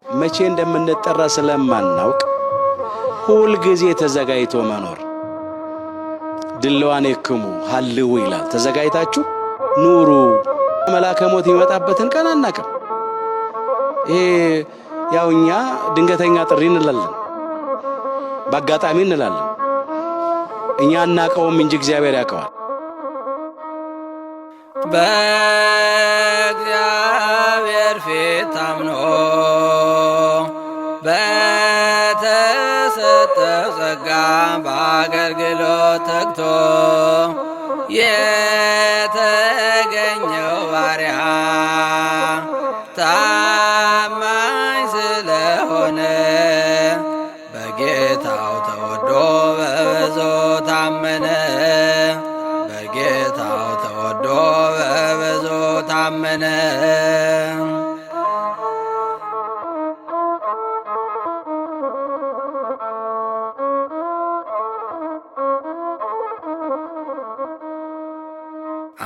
መቼ እንደምንጠራ ስለማናውቅ ሁል ጊዜ ተዘጋጅቶ መኖር። ድልዋን የክሙ ሀልው ይላል። ተዘጋጅታችሁ ኑሩ። መልአከ ሞት ይመጣበትን ቀን አናውቅም። ይሄ ያው እኛ ድንገተኛ ጥሪ እንላለን፣ በአጋጣሚ እንላለን። እኛ አናውቀውም እንጂ እግዚአብሔር ያውቀዋል። በእግዚአብሔር ፊት ታምኖ በተሰጠው ጸጋ በአገልግሎት ተግቶ የተገኘው ባሪያ ታማኝ ስለሆነ በጌታው ተወዶ በብዙ ታመነ። በጌታው ተወዶ በብዙ ታመነ።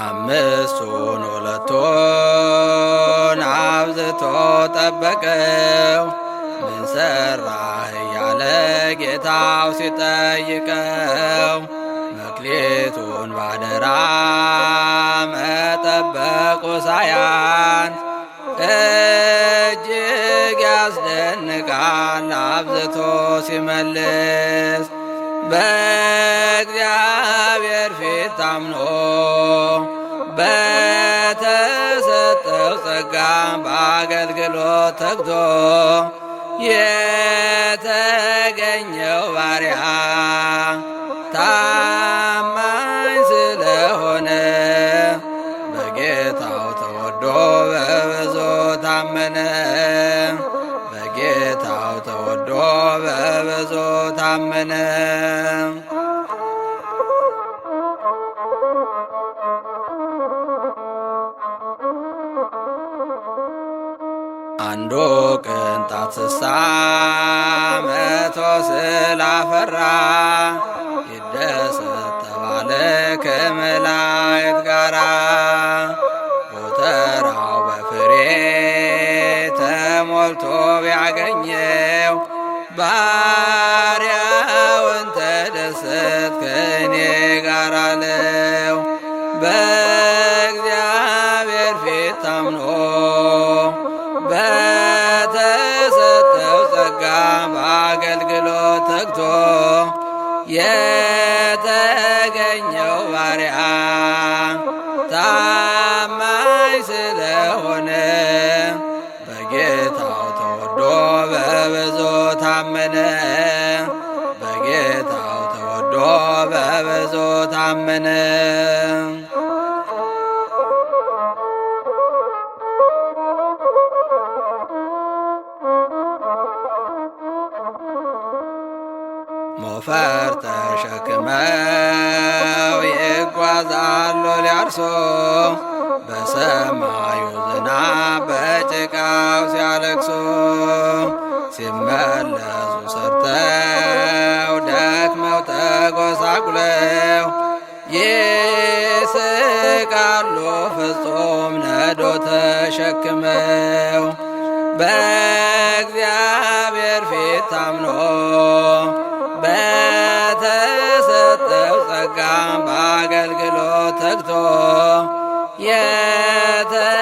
አምስቱን ሁለቱን አብዝቶ ጠበቀው። ምን ሰራህ እያለ ጌታው ሲጠይቀው መክሊቱን ባደራ መጠበቁ ሳያንስ እጅግ ያስደንቃል አብዝቶ ሲመልስ። በእግዚአብሔር ፊት ታምኖ በተሰጠው ጸጋ በአገልግሎት ተግቶ የተገኘው ባሪያ ታማኝ ስለሆነ በጌታው ተወዶ በብዙ ታመነ። በጌታው ተወዶ በብዙ ታመነ። አንዱ ቅንጣት ስሳ መቶ ስላፈራ ይደሰት ተባለ ከመላእክት ጋራ። ጎተራው በፍሬ ተሞልቶ ቢያገኘው ባሪያውን ተደሰት ከእኔ ጋር አለው። በእግዚአብሔር ፊት ታምኖ በተሰጠው ጸጋ በአገልግሎት ተግቶ የተገኘው ባሪያ ታማኝ ስለሆነ በጌታው ተወዶ በብዙ ታመነ። በጌታው ተወዶ በብዙ ታመነ። ሞፈር ተሸክመው ይጓዛሉ ሊያርሱ በሰማዩ ዝናብ በጭቃው ሲያለቅሱ። ሲመለሱ ሰርተው ደክመው ተጎሳቁለው ይስቃሉ ፍጹም ነዶ ተሸክመው። በእግዚአብሔር ፊት ታምኖ በተሰጠው ጸጋ በአገልግሎት ተግቶ የተገኘው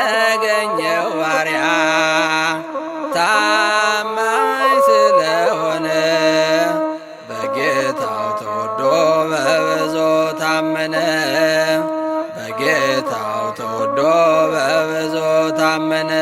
ባሪያ ታማኝ ስለሆነ በጌታው ተወዶ በብዙ ታመነ። በጌታው ተወዶ በብዙ ታመነ።